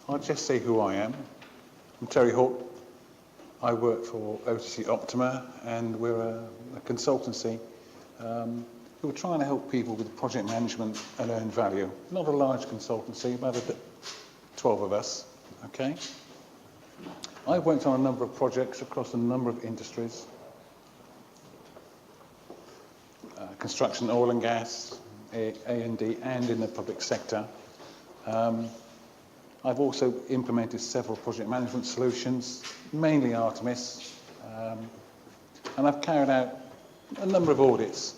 I'll just say who I am. I'm Terry Horton. I work for OTC Optima, and we're a consultancy who are trying to help people with project management and earned value. Not a large consultancy, about 12 of us, okay? I've worked on a number of projects across a number of industries. Construction, oil and gas, A&D, and in the public sector. I've also implemented several project management solutions, mainly Artemis, and I've carried out a number of audits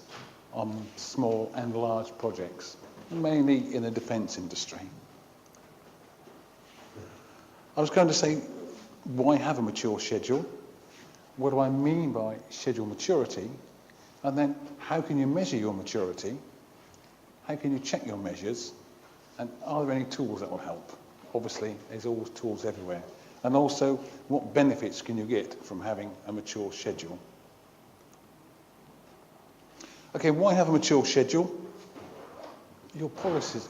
on small and large projects, mainly in the defence industry. I was going to say, why have a mature schedule? What do I mean by schedule maturity? And then, how can you measure your maturity? How can you check your measures? And are there any tools that will help? Obviously, there's always tools everywhere. And also, what benefits can you get from having a mature schedule? Okay, why have a mature schedule? Your policies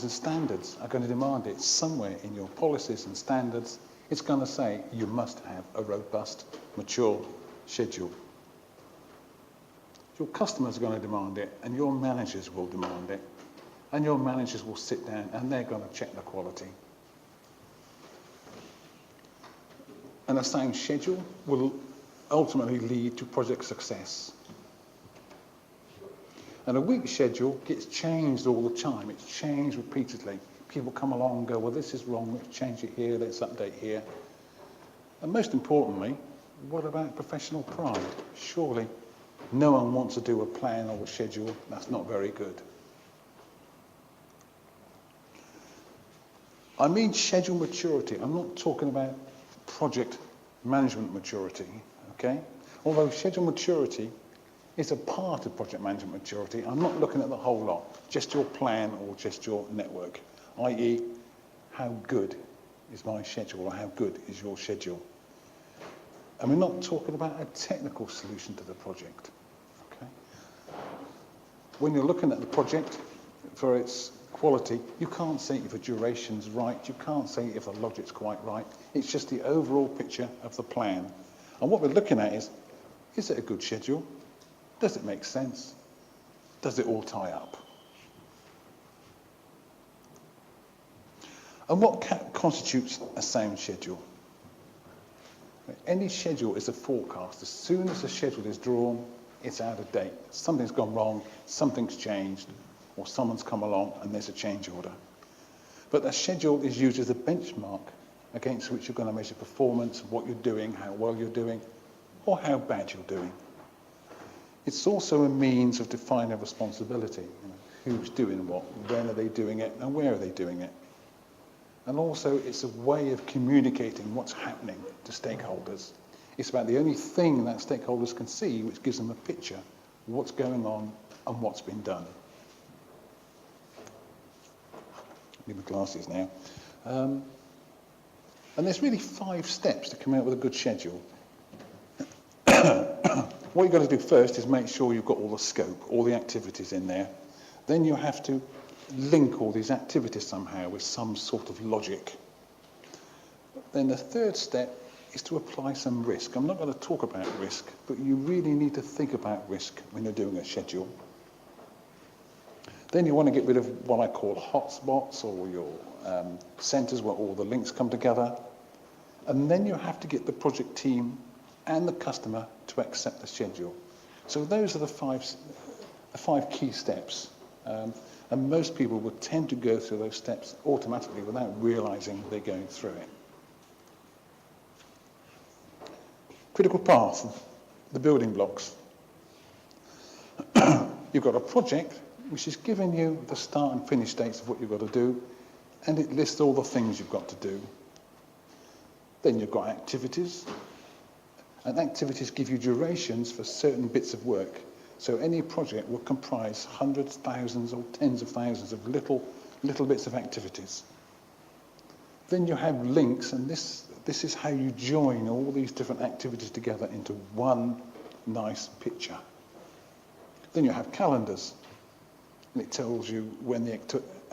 and standards are going to demand it. Somewhere in your policies and standards, it's going to say you must have a robust, mature schedule. Your customers are going to demand it, and your managers will demand it. And your managers will sit down and they're going to check the quality. And a sound schedule will ultimately lead to project success. And a weak schedule gets changed all the time. It's changed repeatedly. People come along and go, well, this is wrong, let's change it here, let's update here. And most importantly, what about professional pride? Surely no one wants to do a plan or a schedule that's not very good. I mean schedule maturity. I'm not talking about project management maturity, okay? Although schedule maturity is a part of project management maturity, I'm not looking at the whole lot, just your plan or just your network, i.e. how good is my schedule or how good is your schedule? And we're not talking about a technical solution to the project, okay? When you're looking at the project for its quality, you can't say if the duration's right, you can't say if the logic's quite right. It's just the overall picture of the plan. And what we're looking at is it a good schedule? Does it make sense? Does it all tie up? And what constitutes a sound schedule? Any schedule is a forecast. As soon as the schedule is drawn, it's out of date. Something's gone wrong, something's changed, or someone's come along and there's a change order. But the schedule is used as a benchmark against which you're going to measure performance, what you're doing, how well you're doing, or how bad you're doing. It's also a means of defining responsibility. Who's doing what, when are they doing it, and where are they doing it? And also it's a way of communicating what's happening to stakeholders. It's about the only thing that stakeholders can see which gives them a picture of what's going on and what's been done. Need my glasses now. And there's really 5 steps to come out with a good schedule. What you've got to do first is make sure you've got all the scope, all the activities in there. Then you have to link all these activities somehow with some sort of logic. Then the third step is to apply some risk. I'm not going to talk about risk, but you really need to think about risk when you're doing a schedule. Then you want to get rid of what I call hotspots, or your centres where all the links come together. And then you have to get the project team and the customer to accept the schedule. So those are the five key steps. And most people would tend to go through those steps automatically without realising they're going through it. Critical path, the building blocks. You've got a project which is giving you the start and finish dates of what you've got to do, and it lists all the things you've got to do. Then you've got activities, and activities give you durations for certain bits of work. So any project will comprise hundreds, thousands, or tens of thousands of little bits of activities. Then you have links, and this is how you join all these different activities together into one nice picture. Then you have calendars, and it tells you when the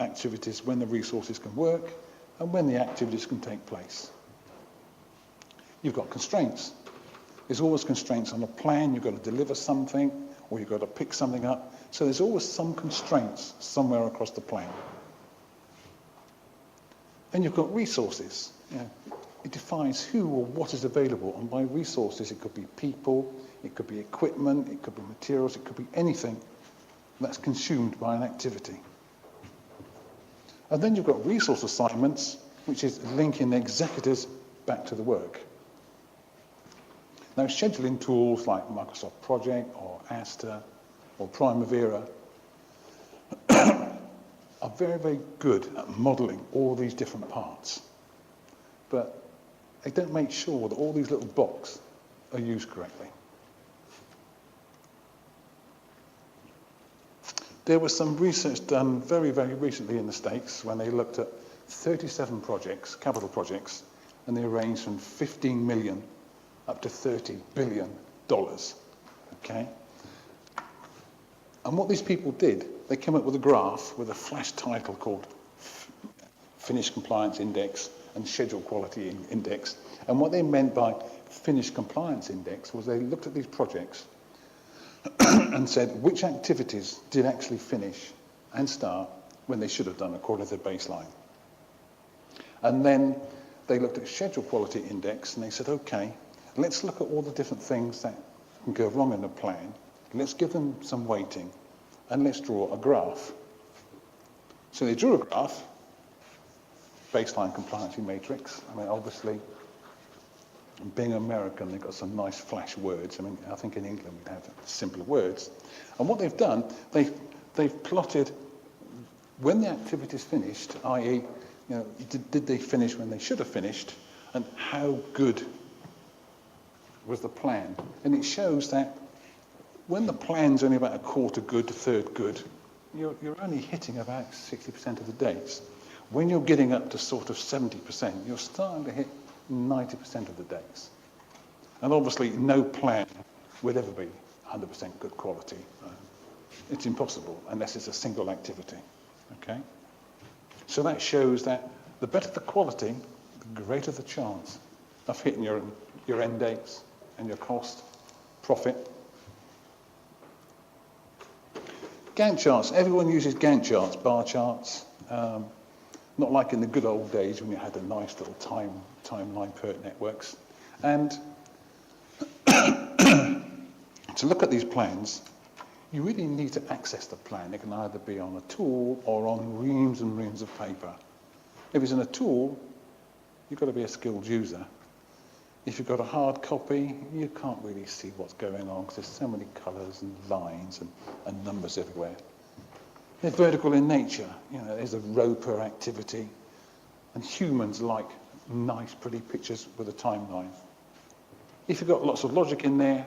activities, when the resources can work, and when the activities can take place. You've got constraints. There's always constraints on a plan. You've got to deliver something, or you've got to pick something up. So there's always some constraints somewhere across the plan. And you've got resources. You know, it defines who or what is available, and by resources it could be people, it could be equipment, it could be materials, it could be anything that's consumed by an activity. And then you've got resource assignments, which is linking the executors back to the work. Now, scheduling tools like Microsoft Project or Asta or Primavera are very, very good at modeling all these different parts. But they don't make sure that all these little blocks are used correctly. There was some research done very, very recently in the States when they looked at 37 projects, capital projects, and they ranged from 15 million up to $30 billion, okay? And what these people did, they came up with a graph with a flash title called Finish Compliance Index and Schedule Quality Index. And what they meant by Finish Compliance Index was they looked at these projects and said which activities did actually finish and start when they should have done according to the baseline. And then they looked at Schedule Quality Index and they said, okay, let's look at all the different things that can go wrong in the plan. Let's give them some weighting and let's draw a graph. So they drew a graph, baseline compliancy matrix. I mean, obviously, being American, they've got some nice flash words. I mean, I think in England we'd have simpler words. And what they've done, they've plotted when the activity's finished, i.e., you know, did they finish when they should have finished, and how good was the plan. And it shows that when the plan's only about a quarter good to third good, you're only hitting about 60% of the days. When you're getting up to sort of 70%, you're starting to hit 90% of the days. And obviously, no plan would ever be 100% good quality. It's impossible unless it's a single activity, okay? So that shows that the better the quality, the greater the chance of hitting your end dates and your cost, profit. Gantt charts. Everyone uses Gantt charts, bar charts. Not like in the good old days when you had a nice little timeline per networks. And to look at these plans, you really need to access the plan. It can either be on a tool or on reams and reams of paper. If it's in a tool, you've got to be a skilled user. If you've got a hard copy, you can't really see what's going on because there's so many colours and lines and numbers everywhere. They're vertical in nature. You know, there's a row per activity, and humans like nice, pretty pictures with a timeline. If you've got lots of logic in there,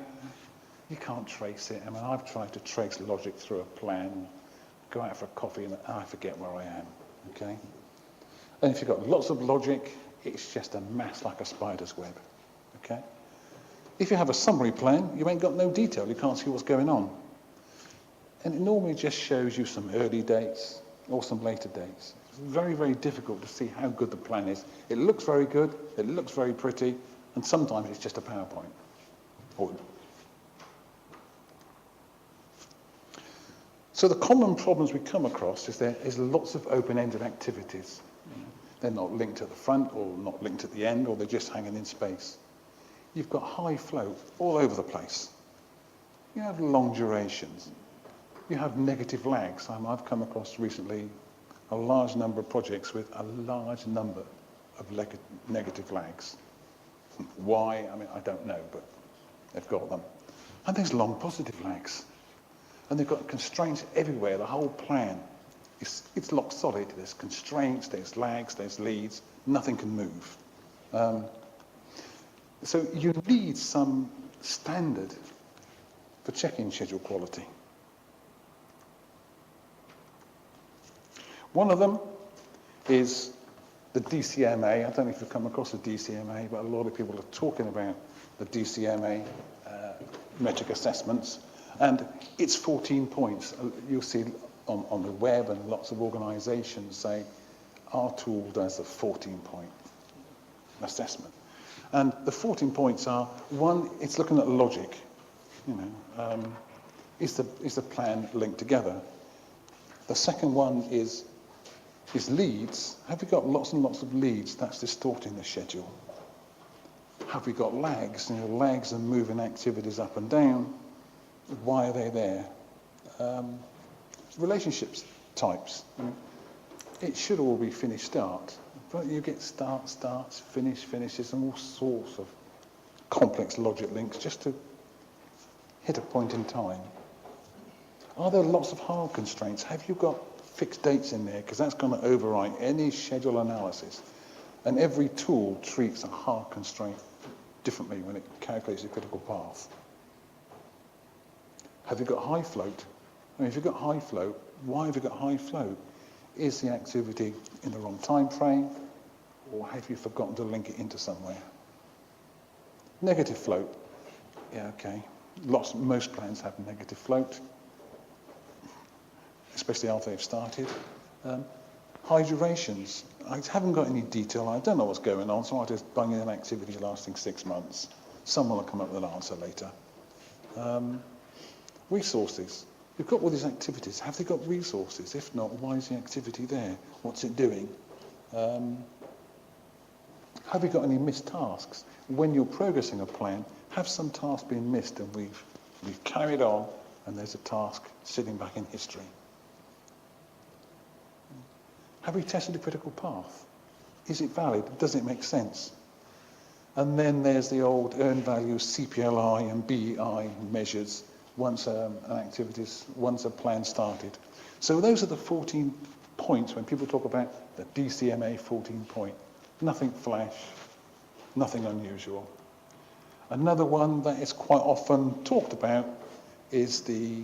you can't trace it. I mean, I've tried to trace logic through a plan, go out for a coffee, and I forget where I am, okay? And if you've got lots of logic, it's just a mass like a spider's web, okay? If you have a summary plan, you ain't got no detail. You can't see what's going on. And it normally just shows you some early dates or some later dates. It's very, very difficult to see how good the plan is. It looks very good, it looks very pretty, and sometimes it's just a PowerPoint. So the common problems we come across is there is lots of open-ended activities. They're not linked at the front or not linked at the end, or they're just hanging in space. You've got high flow all over the place. You have long durations. You have negative lags. I've come across recently a large number of projects with a large number of negative lags. Why? I mean, I don't know, but they've got them. And there's long positive lags. And they've got constraints everywhere. The whole plan, it's locked solid. There's constraints, there's lags, there's leads. Nothing can move. So you need some standard for checking schedule quality. One of them is the DCMA. I don't know if you've come across the DCMA, but a lot of people are talking about the DCMA metric assessments. And it's 14 points. You'll see on the web, and lots of organisations say, our tool does a 14-point assessment. And the 14 points are, one, it's looking at logic. Is the plan linked together? The second one is leads. Have we got lots and lots of leads? That's distorting the schedule. Have we got lags? Lags are moving activities up and down. Why are they there? Relationships types. It should all be finish start, but you get start starts, finish finishes, and all sorts of complex logic links just to hit a point in time. Are there lots of hard constraints? Have you got fixed dates in there? Because that's going to override any schedule analysis. And every tool treats a hard constraint differently when it calculates the critical path. Have you got high float? If you've got high float, why have you got high float? Is the activity in the wrong time frame, or have you forgotten to link it into somewhere? Negative float. Yeah, okay. Most plans have negative float, especially after they've started. High durations. I haven't got any detail. I don't know what's going on, so I'll just bung in an activity lasting 6 months. Someone will come up with an answer later. Resources. You've got all these activities. Have they got resources? If not, why is the activity there? What's it doing? Have you got any missed tasks? When you're progressing a plan, have some tasks been missed and we've carried on and there's a task sitting back in history? Have we tested the critical path? Is it valid? Does it make sense? And then there's the old earned value CPLI and BEI measures once a plan started. So those are the 14 points when people talk about the DCMA 14 point. Nothing flash, nothing unusual. Another one that is quite often talked about is the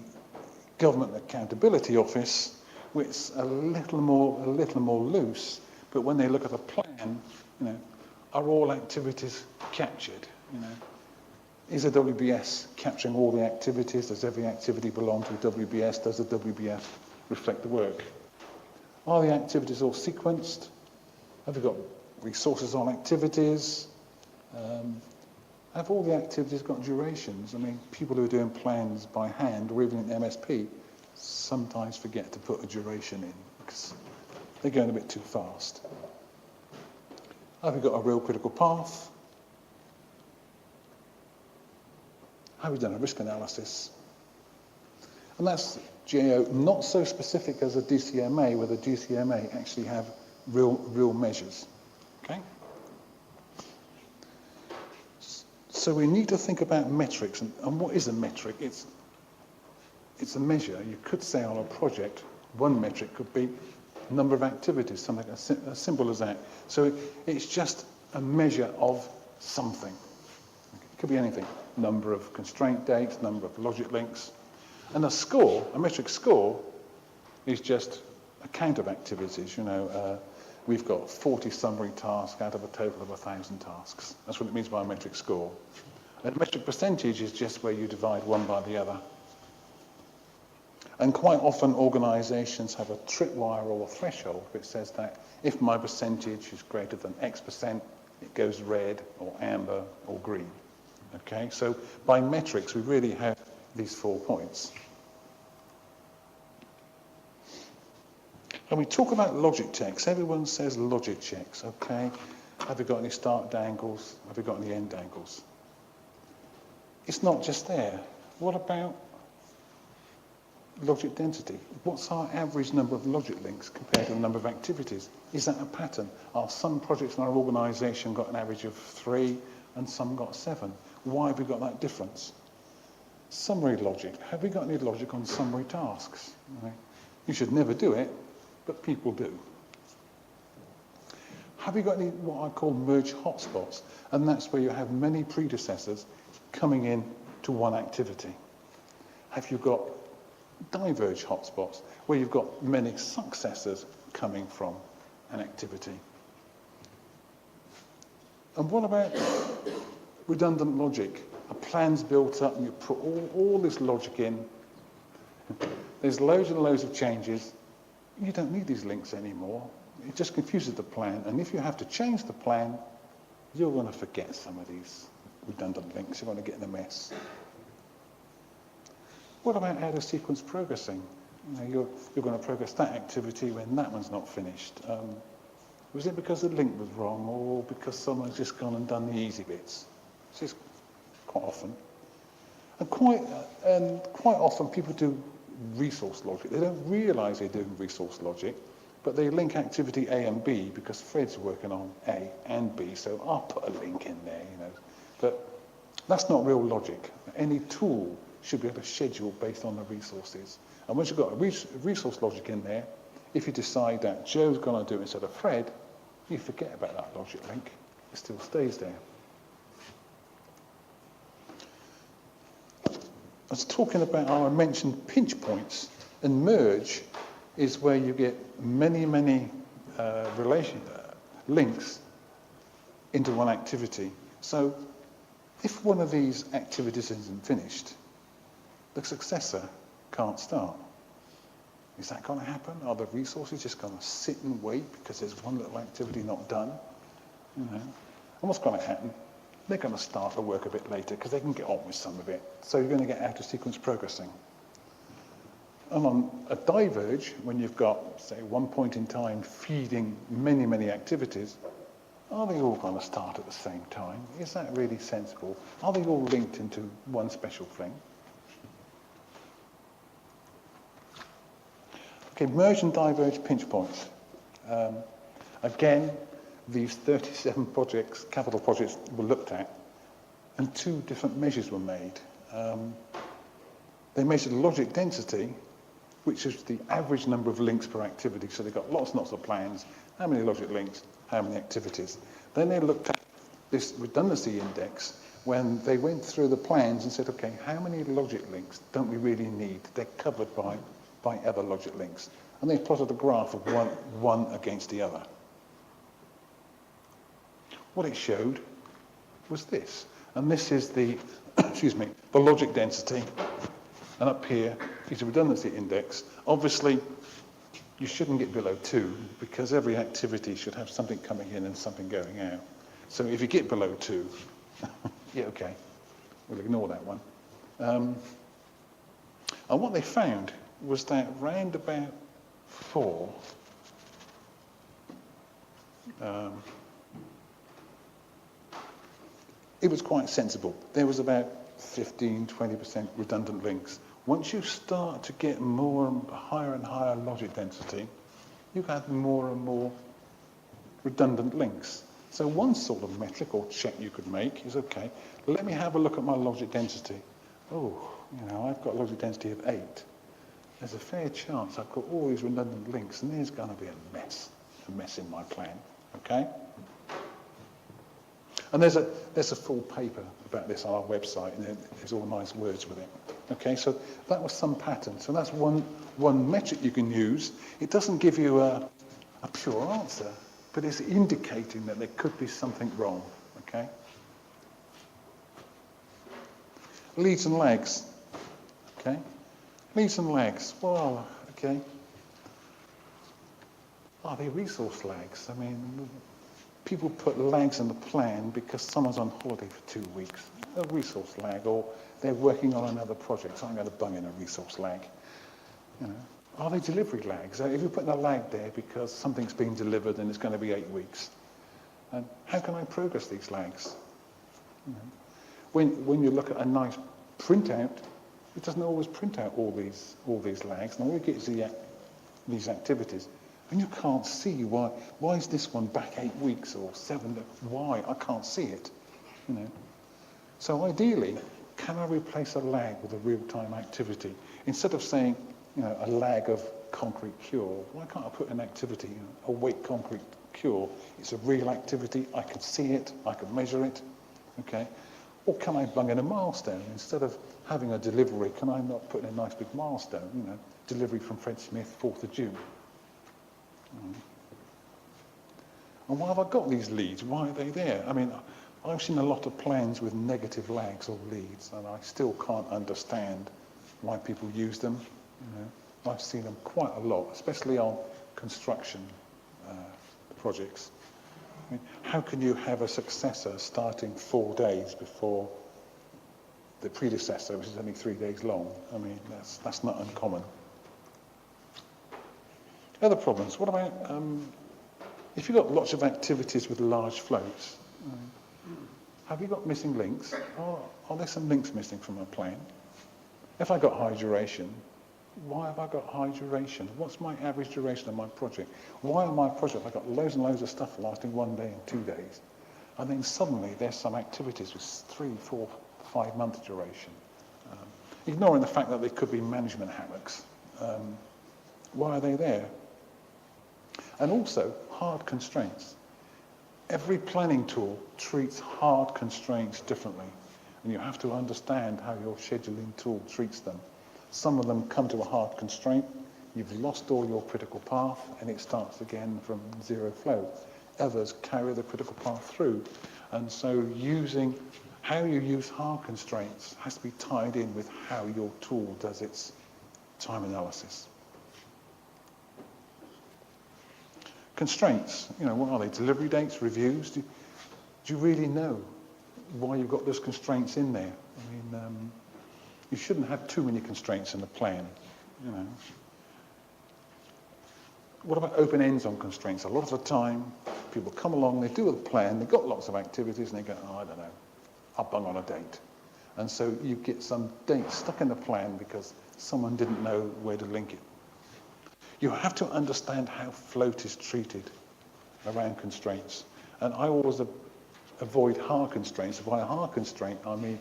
Government Accountability Office, which is a little more loose, but when they look at a plan, are all activities captured? Is a WBS capturing all the activities? Does every activity belong to the WBS? Does the WBS reflect the work? Are the activities all sequenced? Have we got resources on activities? Have all the activities got durations? People who are doing plans by hand or even in MSP sometimes forget to put a duration in because they're going a bit too fast. Have we got a real critical path? Have we done a risk analysis? And that's GAO, not so specific as a DCMA, where the DCMA actually have real measures. Okay? So we need to think about metrics. And what is a metric? It's a measure. You could say on a project, one metric could be number of activities, something as simple as that. So it's just a measure of something. It could be anything. Number of constraint dates, number of logic links. And a metric score, is just a count of activities. We've got 40 summary tasks out of a total of 1,000 tasks. That's what it means by a metric score. And a metric percentage is just where you divide one by the other. And quite often organisations have a tripwire or a threshold which says that if my percentage is greater than X percent, it goes red or amber or green. Okay, so by metrics we really have these 4 points. And we talk about logic checks. Everyone says logic checks, okay? Have we got any start dangles? Have we got any end dangles? It's not just there. What about logic density? What's our average number of logic links compared to the number of activities? Is that a pattern? Are some projects in our organisation got an average of 3 and some got 7? Why have we got that difference? Summary logic. Have we got any logic on summary tasks? You should never do it, but people do. Have we got any what I call merge hotspots? And that's where you have many predecessors coming in to one activity. Have you got diverge hotspots, where you've got many successors coming from an activity? And what about redundant logic? A plan's built up and you put all this logic in. There's loads and loads of changes. You don't need these links anymore. It just confuses the plan, and if you have to change the plan, you're going to forget some of these redundant links. You're going to get in a mess. What about out-of-sequence progressing? You're going to progress that activity when that one's not finished. Was it because the link was wrong, or because someone's just gone and done the easy bits? This is quite often. And quite often people do resource logic. They don't realise they're doing resource logic, but they link activity A and B because Fred's working on A and B, so I'll put a link in there, But that's not real logic. Any tool should be able to schedule based on the resources. And once you've got a resource logic in there, if you decide that Joe's going to do it instead of Fred, you forget about that logic link. It still stays there. I was talking about I mentioned pinch points, and merge is where you get many links into one activity. So if one of these activities isn't finished, the successor can't start. Is that going to happen? Are the resources just going to sit and wait because there's one little activity not done? And what's going to happen? They're going to start the work a bit later because they can get on with some of it. So you're going to get out-of-sequence progressing. And on a diverge, when you've got, say, one point in time feeding many activities, are they all going to start at the same time? Is that really sensible? Are they all linked into one special thing? Okay, merge and diverge pinch points. Again, these 37 projects, capital projects, were looked at, and two different measures were made. They measured logic density, which is the average number of links per activity. So they got lots and lots of plans, how many logic links, how many activities. Then they looked at this redundancy index when they went through the plans and said, okay, how many logic links don't we really need? They're covered by other logic links. And they plotted a graph of one against the other. What it showed was this. And this is the, the logic density. And up here is the redundancy index. Obviously, you shouldn't get below 2 because every activity should have something coming in and something going out. So if you get below 2, yeah, okay, we'll ignore that one. And what they found was that round about 4, it was quite sensible. There was about 15-20% redundant links. Once you start to get more and higher logic density, you have more and more redundant links. So one sort of metric or check you could make is, okay, let me have a look at my logic density. Oh, I've got logic density of 8. There's a fair chance I've got all these redundant links, and there's going to be a mess in my plan, okay? And there's a full paper about this on our website, and there's all nice words with it. Okay, so that was some pattern. So that's one metric you can use. It doesn't give you a pure answer, but it's indicating that there could be something wrong, okay? Leads and lags, okay? Leads and lags, well, okay. Are they resource lags? I mean, people put lags in the plan because someone's on holiday for 2 weeks. A resource lag, or they're working on another project, so I'm going to bung in a resource lag. Are they delivery lags? If you put a lag there because something's being delivered and it's going to be 8 weeks, and how can I progress these lags? When you look at a nice printout, it doesn't always print out all these lags, and all you get is these activities. And you can't see why is this one back 8 weeks or 7? Why? I can't see it. So ideally, can I replace a lag with a real-time activity? Instead of saying, a lag of concrete cure, why can't I put an activity, a weight concrete cure? It's a real activity. I can see it. I can measure it. Okay. Or can I bung in a milestone? Instead of having a delivery, can I not put in a nice big milestone? Delivery from Fred Smith, 4th of June. And why have I got these leads? Why are they there? I mean, I've seen a lot of plans with negative lags or leads, and I still can't understand why people use them. I've seen them quite a lot, especially on construction projects. I mean, how can you have a successor starting 4 days before the predecessor, which is only 3 days long? I mean, that's not uncommon. Other problems. What about if you've got lots of activities with large floats? Have you got missing links? Are there some links missing from a plan? If I got high duration, why have I got high duration? What's my average duration of my project? Why on my project I've got loads and loads of stuff lasting 1 day and 2 days, and then suddenly there's some activities with 3, 4, 5 month duration, ignoring the fact that they could be management hammocks. Why are they there? And also hard constraints. Every planning tool treats hard constraints differently, and you have to understand how your scheduling tool treats them. Some of them come to a hard constraint, you've lost all your critical path, and it starts again from zero flow. Others carry the critical path through, and so how you use hard constraints has to be tied in with how your tool does its time analysis. Constraints, what are they? Delivery dates, reviews? Do you really know why you've got those constraints in there? I mean, you shouldn't have too many constraints in the plan, What about open ends on constraints? A lot of the time, people come along, they do a plan, they've got lots of activities, and they go, I don't know, I'll bung on a date. And so you get some dates stuck in the plan because someone didn't know where to link it. You have to understand how float is treated around constraints. And I always avoid hard constraints. By a hard constraint, I mean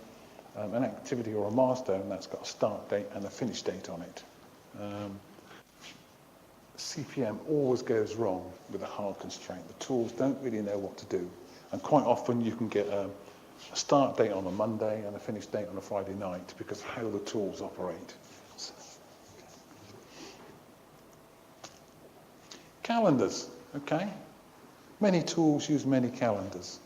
an activity or a milestone that's got a start date and a finish date on it. CPM always goes wrong with a hard constraint. The tools don't really know what to do. And quite often you can get a start date on a Monday and a finish date on a Friday night because of how the tools operate. Calendars, okay? Many tools use many calendars.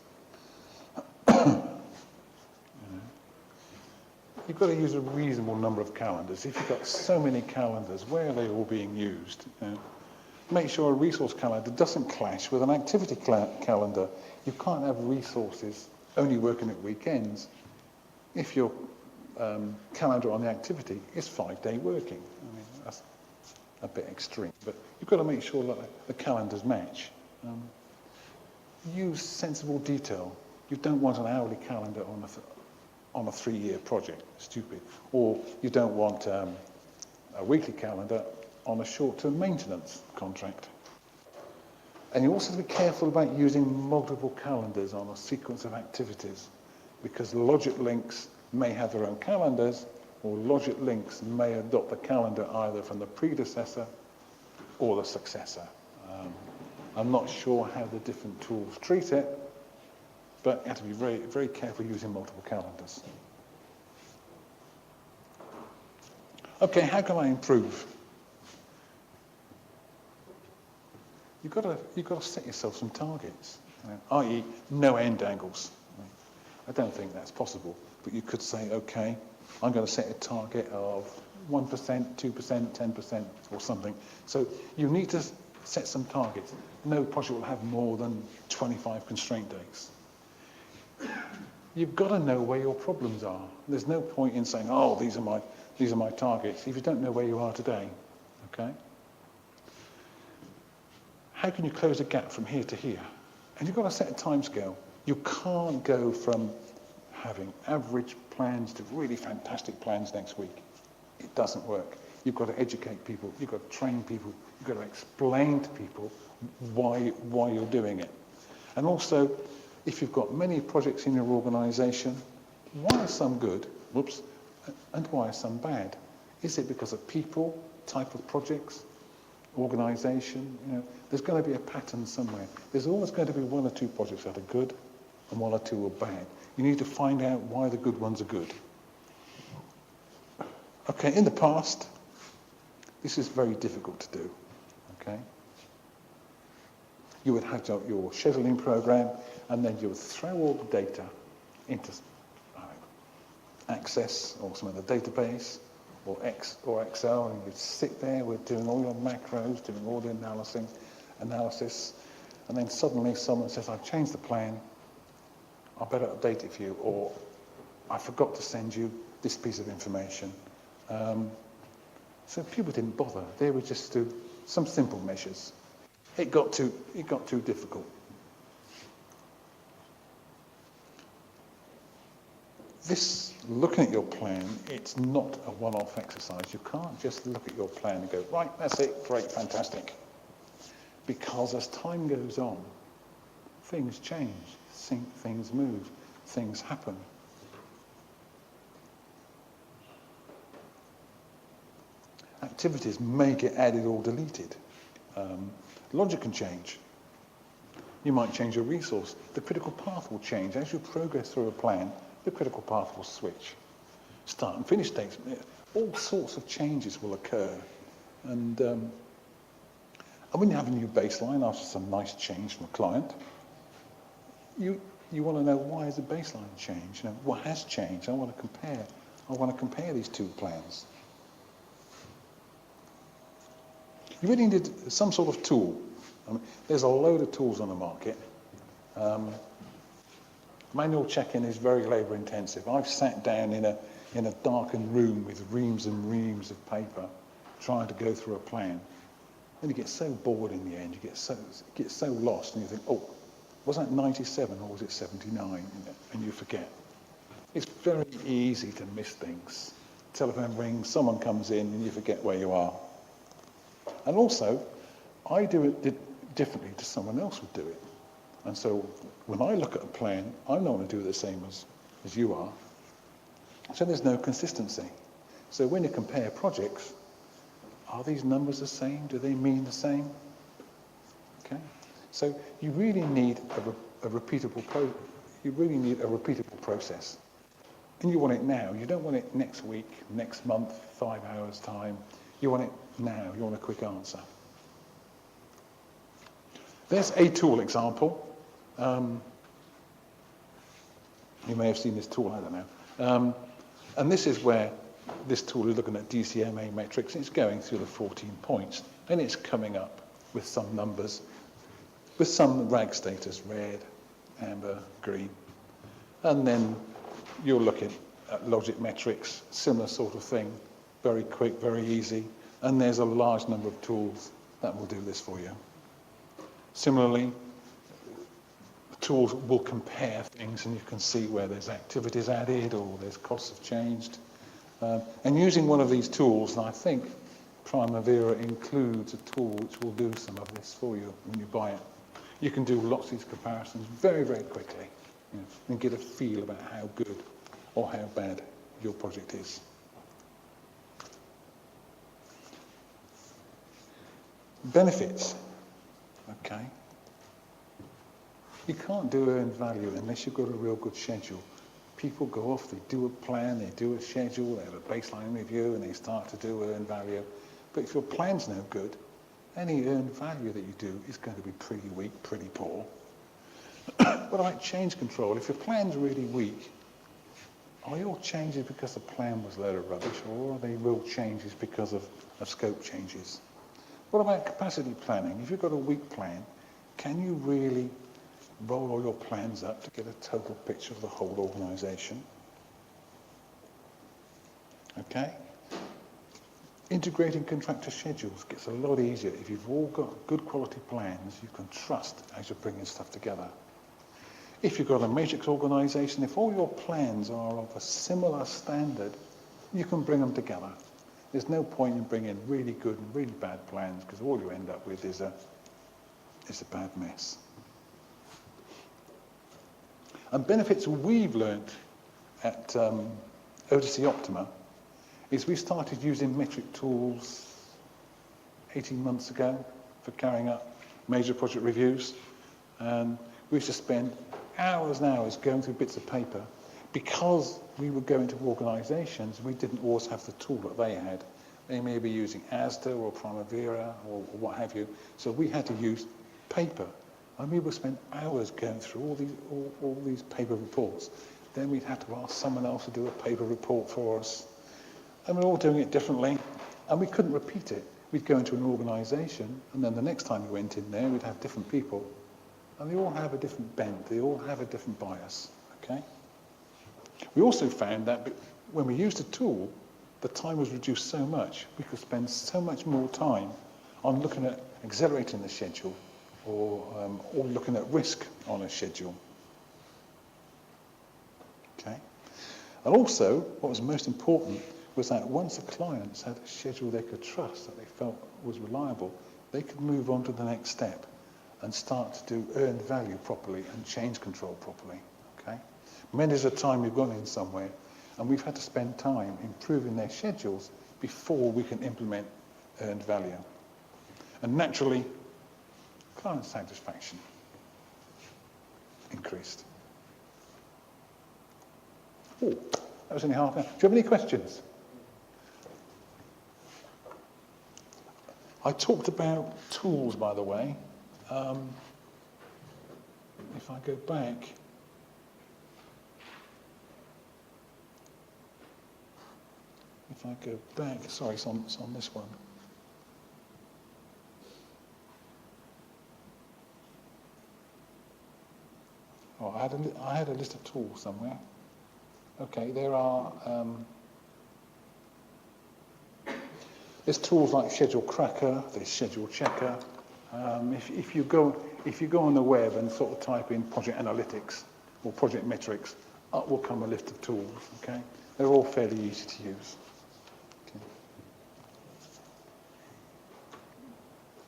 You've got to use a reasonable number of calendars. If you've got so many calendars, where are they all being used? Make sure a resource calendar doesn't clash with an activity calendar. You can't have resources only working at weekends if your calendar on the activity is 5-day working. I mean, that's a bit extreme, but you've got to make sure that the calendars match. Use sensible detail. You don't want an hourly calendar on a 3-year project, stupid. Or you don't want a weekly calendar on a short-term maintenance contract. And you also have to be careful about using multiple calendars on a sequence of activities, because logic links may have their own calendars, or logic links may adopt the calendar either from the predecessor or the successor. I'm not sure how the different tools treat it, but you have to be very, very careful using multiple calendars. Okay, how can I improve? You've got to set yourself some targets, i.e. no end angles. I don't think that's possible, but you could say, okay, I'm going to set a target of 1%, 2%, 10% or something. So you need to set some targets. No project will have more than 25 constraint days. You've got to know where your problems are. There's no point in saying, oh, these are my targets, if you don't know where you are today, okay? How can you close a gap from here to here? And you've got to set a timescale. You can't go from having average plans to really fantastic plans next week. It doesn't work. You've got to educate people. You've got to train people. You've got to explain to people why you're doing it. And also, if you've got many projects in your organisation, why are some good, and why are some bad? Is it because of people, type of projects, organisation? There's going to be a pattern somewhere. There's always going to be 1 or 2 projects that are good and 1 or 2 are bad. You need to find out why the good ones are good. Okay, in the past, this is very difficult to do, okay? You would have your scheduling program, and then you would throw all the data into Access or some other database or Excel, and you'd sit there with doing all your macros, doing all the analysis, analysis, and then suddenly someone says, I've changed the plan, I better update it for you, or I forgot to send you this piece of information. So people didn't bother. They would just do some simple measures. It got too difficult. This, looking at your plan, it's not a one-off exercise. You can't just look at your plan and go, right, that's it, great, fantastic. Because as time goes on, things change, things move, things happen. Activities may get added or deleted. Logic can change. You might change a resource. The critical path will change. As you progress through a plan, the critical path will switch. Start and finish dates. All sorts of changes will occur. And when you have a new baseline after some nice change from a client, you want to know, why has the baseline changed? What has changed? I want to compare these two plans. You really need some sort of tool. There's a load of tools on the market. Manual check-in is very labour intensive. I've sat down in a darkened room with reams and reams of paper trying to go through a plan. And you get so bored in the end, you get so lost, and you think, oh, was that 97 or was it 79? And you forget. It's very easy to miss things. Telephone rings, someone comes in, and you forget where you are. And also, I do it differently to someone else would do it. And so when I look at a plan, I'm not going to do it the same as you are. So there's no consistency. So when you compare projects, are these numbers the same? Do they mean the same? Okay. So you really need a repeatable process. And you want it now. You don't want it next week, next month, 5 hours time. You want it now. You want a quick answer. There's a tool example. You may have seen this tool, I don't know. And this is where this tool is looking at DCMA metrics. It's going through the 14 points, and it's coming up with some numbers, with some RAG status, red, amber, green. And then you're looking at logic metrics, similar sort of thing, very quick, very easy. And there's a large number of tools that will do this for you. Similarly, tools will compare things, and you can see where there's activities added or there's costs have changed. And using one of these tools, and I think Primavera includes a tool which will do some of this for you when you buy it. You can do lots of these comparisons very, very quickly, and get a feel about how good or how bad your project is. Benefits. Okay. You can't do earned value unless you've got a real good schedule. People go off, they do a plan, they do a schedule, they have a baseline review, and they start to do earned value. But if your plan's no good, any earned value that you do is going to be pretty weak, pretty poor. What about change control? If your plan's really weak, are your changes because the plan was a load of rubbish, or are they real changes because of scope changes? What about capacity planning? If you've got a weak plan, can you really roll all your plans up to get a total picture of the whole organisation? Okay? Integrating contractor schedules gets a lot easier. If you've all got good quality plans, you can trust as you're bringing stuff together. If you've got a matrix organisation, if all your plans are of a similar standard, you can bring them together. There's no point in bringing really good and really bad plans, because all you end up with is a bad mess. And benefits we've learnt at OTC Optima is we started using metric tools 18 months ago for carrying out major project reviews. And we used to spend hours and hours going through bits of paper. Because we were going to organisations, we didn't always have the tool that they had. They may be using Asda or Primavera or what have you. So we had to use paper. And we would spend hours going through all these paper reports. Then we'd have to ask someone else to do a paper report for us. And we're all doing it differently. And we couldn't repeat it. we'd go into an organisation, and then the next time we went in there, we'd have different people, and they all have a different bent, they all have a different bias, okay? We also found that when we used a tool, the time was reduced so much, we could spend so much more time on looking at accelerating the schedule or looking at risk on a schedule. Okay? And also, what was most important was that once the clients had a schedule they could trust, that they felt was reliable, they could move on to the next step and start to do earned value properly and change control properly. Okay? Many of the time we've gone in somewhere and we've had to spend time improving their schedules before we can implement earned value. And naturally, client satisfaction increased. Oh, that was only half an hour. Do you have any questions? I talked about tools, by the way. If I go back, sorry, it's on this one. Oh, I had a list of tools somewhere. Okay, there are. There's tools like Schedule Cracker, there's Schedule Checker. If you go on the web and sort of type in project analytics or project metrics, up will come a list of tools. Okay, they're all fairly easy to use. Okay.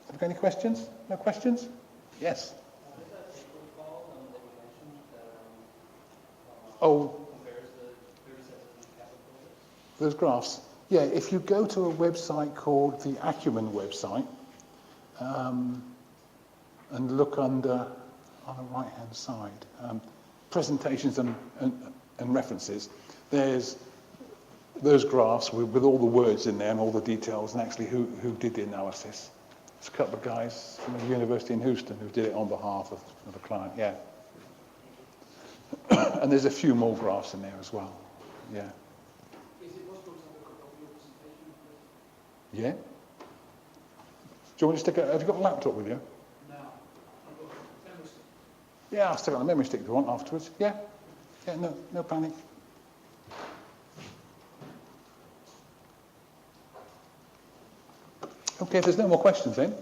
Have you got any questions? No questions? Yes. Oh, those graphs. Yeah, if you go to a website called the Acumen website and look under on the right-hand side, presentations and references, there's those graphs with all the words in there and all the details and actually who did the analysis. There's a couple of guys from the university in Houston who did it on behalf of a client, yeah. And there's a few more graphs in there as well, yeah. Is it possible to have a copy of your presentation, please? Yeah? Do you want to stick it? Have you got a laptop with you? No. I've got a memory stick. Yeah, I'll stick it on a memory stick if you want afterwards. Yeah? Yeah, no panic. Okay, if there's no more questions then.